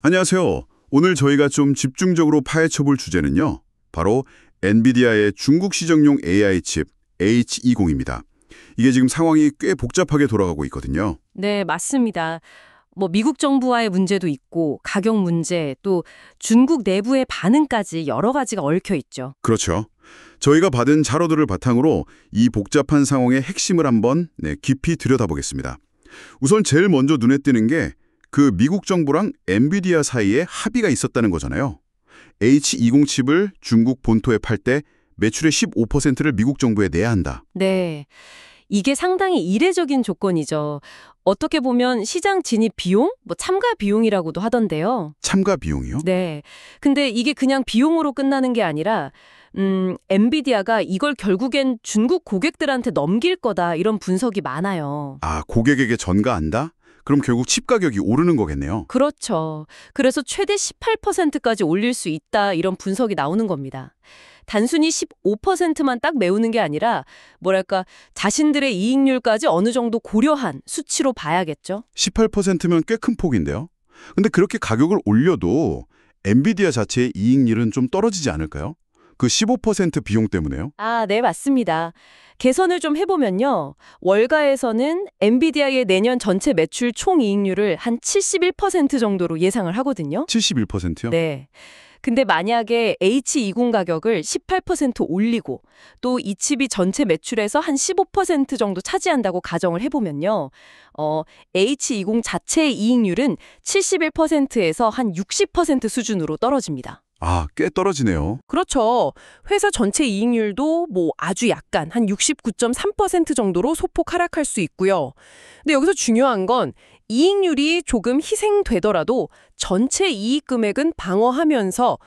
안녕하세요. 오늘 저희가 좀 집중적으로 파헤쳐볼 주제는요. 바로 엔비디아의 중국 시정용 AI 칩 H20입니다. 이게 지금 상황이 꽤 복잡하게 돌아가고 있거든요. 네, 맞습니다. 미국 정부와의 문제도 있고, 가격 문제, 또 중국 내부의 반응까지 여러 가지가 얽혀 있죠. 그렇죠. 저희가 받은 자료들을 바탕으로 이 복잡한 상황의 핵심을 한번 깊이 들여다보겠습니다. 우선 제일 먼저 눈에 띄는 게 그 미국 정부랑 엔비디아 사이에 합의가 있었다는 거잖아요. H20 칩을 중국 본토에 팔 때 매출의 15%를 미국 정부에 내야 한다. 네, 이게 상당히 이례적인 조건이죠. 어떻게 보면 시장 진입 비용, 참가 비용이라고도 하던데요. 참가 비용이요? 네, 근데 이게 그냥 비용으로 끝나는 게 아니라 엔비디아가 이걸 결국엔 중국 고객들한테 넘길 거다 이런 분석이 많아요. 아, 고객에게 전가한다? 그럼 결국 칩 가격이 오르는 거겠네요. 그렇죠. 그래서 최대 18%까지 올릴 수 있다 이런 분석이 나오는 겁니다. 단순히 15%만 딱 메우는 게 아니라 자신들의 이익률까지 어느 정도 고려한 수치로 봐야겠죠. 18%면 꽤 큰 폭인데요. 근데 그렇게 가격을 올려도 엔비디아 자체의 이익률은 좀 떨어지지 않을까요? 그 15% 비용 때문에요? 아, 네, 맞습니다. 계산을 좀 해보면요. 월가에서는 엔비디아의 내년 전체 매출 총이익률을 한 71% 정도로 예상을 하거든요. 71%요? 네. 근데 만약에 H20 가격을 18% 올리고 또 이 칩이 전체 매출에서 한 15% 정도 차지한다고 가정을 해보면요. H20 자체의 이익률은 71%에서 한 60% 수준으로 떨어집니다. 아, 꽤 떨어지네요. 그렇죠. 회사 전체 이익률도 아주 약간 한 69.3% 정도로 소폭 하락할 수 있고요. 근데 여기서 중요한 건 이익률이 조금 희생되더라도 전체 이익 금액은 방어하면서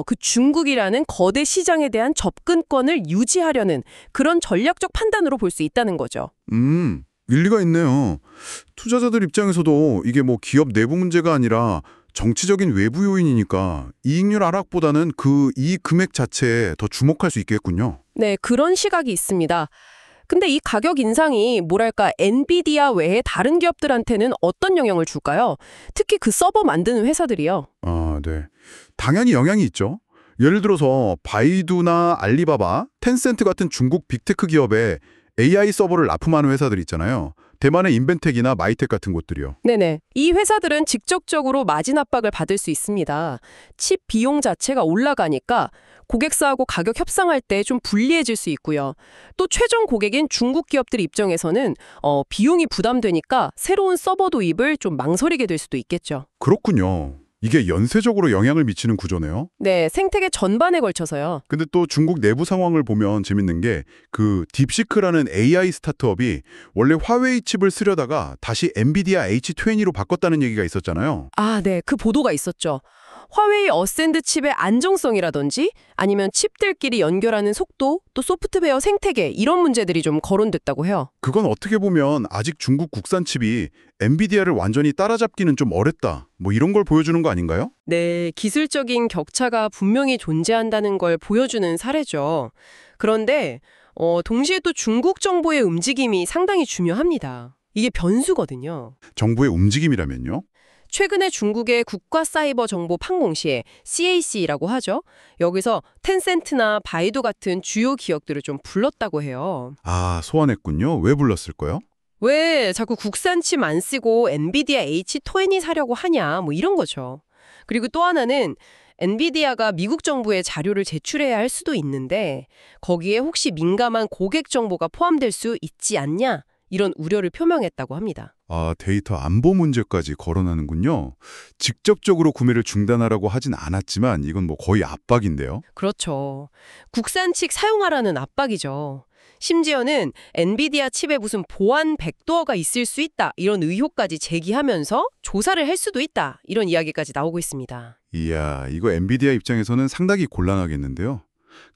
그 중국이라는 거대 시장에 대한 접근권을 유지하려는 그런 전략적 판단으로 볼 수 있다는 거죠. 일리가 있네요. 투자자들 입장에서도 이게 기업 내부 문제가 아니라 정치적인 외부 요인이니까 이익률 하락보다는 그 이익 금액 자체에 더 주목할 수 있겠군요. 네, 그런 시각이 있습니다. 근데 이 가격 인상이 엔비디아 외에 다른 기업들한테는 어떤 영향을 줄까요? 특히 그 서버 만드는 회사들이요. 아, 네. 당연히 영향이 있죠. 예를 들어서 바이두나 알리바바, 텐센트 같은 중국 빅테크 기업에 AI 서버를 납품하는 회사들 있잖아요. 대만의 인벤텍이나 마이텍 같은 곳들이요. 네네. 이 회사들은 직접적으로 마진 압박을 받을 수 있습니다. 칩 비용 자체가 올라가니까 고객사하고 가격 협상할 때 좀 불리해질 수 있고요. 또 최종 고객인 중국 기업들 입장에서는 비용이 부담되니까 새로운 서버 도입을 좀 망설이게 될 수도 있겠죠. 그렇군요. 이게 연쇄적으로 영향을 미치는 구조네요. 네, 생태계 전반에 걸쳐서요. 근데 또 중국 내부 상황을 보면 재밌는 게 그 딥시크라는 AI 스타트업이 원래 화웨이 칩을 쓰려다가 다시 엔비디아 H20로 바꿨다는 얘기가 있었잖아요. 아, 네. 그 보도가 있었죠. 화웨이 어센드 칩의 안정성이라든지 아니면 칩들끼리 연결하는 속도, 또 소프트웨어 생태계 이런 문제들이 좀 거론됐다고 해요. 그건 어떻게 보면 아직 중국 국산 칩이 엔비디아를 완전히 따라잡기는 좀 어렵다. 이런 걸 보여주는 거 아닌가요? 네, 기술적인 격차가 분명히 존재한다는 걸 보여주는 사례죠. 그런데 동시에 또 중국 정부의 움직임이 상당히 중요합니다. 이게 변수거든요. 정부의 움직임이라면요? 최근에 중국의 국가사이버정보판공시에 CAC라고 하죠. 여기서 텐센트나 바이두 같은 주요 기업들을 좀 불렀다고 해요. 아, 소환했군요. 왜 불렀을까요? 왜 자꾸 국산 칩 안 쓰고 엔비디아 H20 사려고 하냐 이런 거죠. 그리고 또 하나는 엔비디아가 미국 정부에 자료를 제출해야 할 수도 있는데 거기에 혹시 민감한 고객 정보가 포함될 수 있지 않냐 이런 우려를 표명했다고 합니다. 아, 데이터 안보 문제까지 거론하는군요. 직접적으로 구매를 중단하라고 하진 않았지만 이건 거의 압박인데요. 그렇죠. 국산 칩 사용하라는 압박이죠. 심지어는 엔비디아 칩에 무슨 보안 백도어가 있을 수 있다 이런 의혹까지 제기하면서 조사를 할 수도 있다 이런 이야기까지 나오고 있습니다. 이야, 이거 엔비디아 입장에서는 상당히 곤란하겠는데요.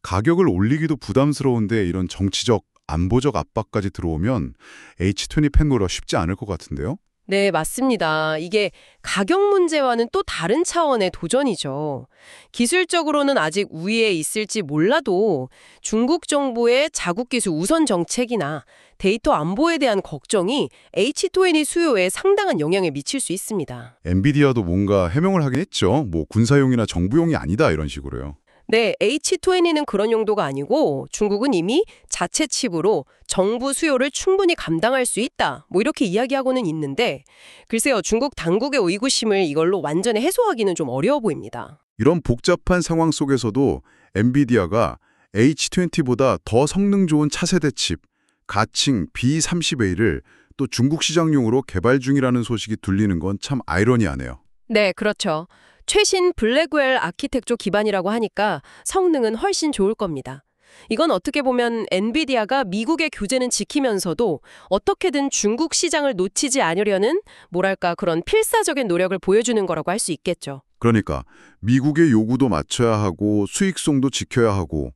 가격을 올리기도 부담스러운데 이런 정치적, 안보적 압박까지 들어오면 H20 팬거라 쉽지 않을 것 같은데요. 네, 맞습니다. 이게 가격 문제와는 또 다른 차원의 도전이죠. 기술적으로는 아직 우위에 있을지 몰라도 중국 정부의 자국 기술 우선 정책이나 데이터 안보에 대한 걱정이 H20 수요에 상당한 영향을 미칠 수 있습니다. 엔비디아도 뭔가 해명을 하긴 했죠. 뭐 군사용이나 정부용이 아니다 이런 식으로요. 네, H20는 그런 용도가 아니고 중국은 이미 자체 칩으로 정부 수요를 충분히 감당할 수 있다. 뭐 이렇게 이야기하고는 있는데 글쎄요, 중국 당국의 의구심을 이걸로 완전히 해소하기는 좀 어려워 보입니다. 이런 복잡한 상황 속에서도 엔비디아가 H20보다 더 성능 좋은 차세대 칩, 가칭 B30A를 또 중국 시장용으로 개발 중이라는 소식이 들리는 건 참 아이러니하네요. 네, 그렇죠. 최신 블랙웰 아키텍처 기반이라고 하니까 성능은 훨씬 좋을 겁니다. 이건 어떻게 보면 엔비디아가 미국의 규제는 지키면서도 어떻게든 중국 시장을 놓치지 않으려는 뭐랄까 그런 필사적인 노력을 보여주는 거라고 할 수 있겠죠. 그러니까 미국의 요구도 맞춰야 하고 수익성도 지켜야 하고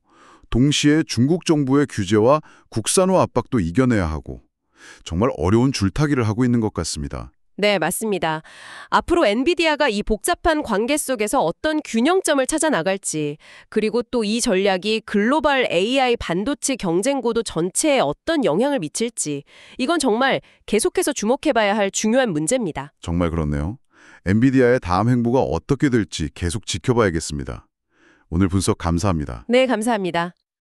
동시에 중국 정부의 규제와 국산화 압박도 이겨내야 하고 정말 어려운 줄타기를 하고 있는 것 같습니다. 네, 맞습니다. 앞으로 엔비디아가 이 복잡한 관계 속에서 어떤 균형점을 찾아 나갈지, 그리고 또 이 전략이 글로벌 AI 반도체 경쟁 구도 전체에 어떤 영향을 미칠지, 이건 정말 계속해서 주목해봐야 할 중요한 문제입니다. 정말 그렇네요. 엔비디아의 다음 행보가 어떻게 될지 계속 지켜봐야겠습니다. 오늘 분석 감사합니다. 네, 감사합니다.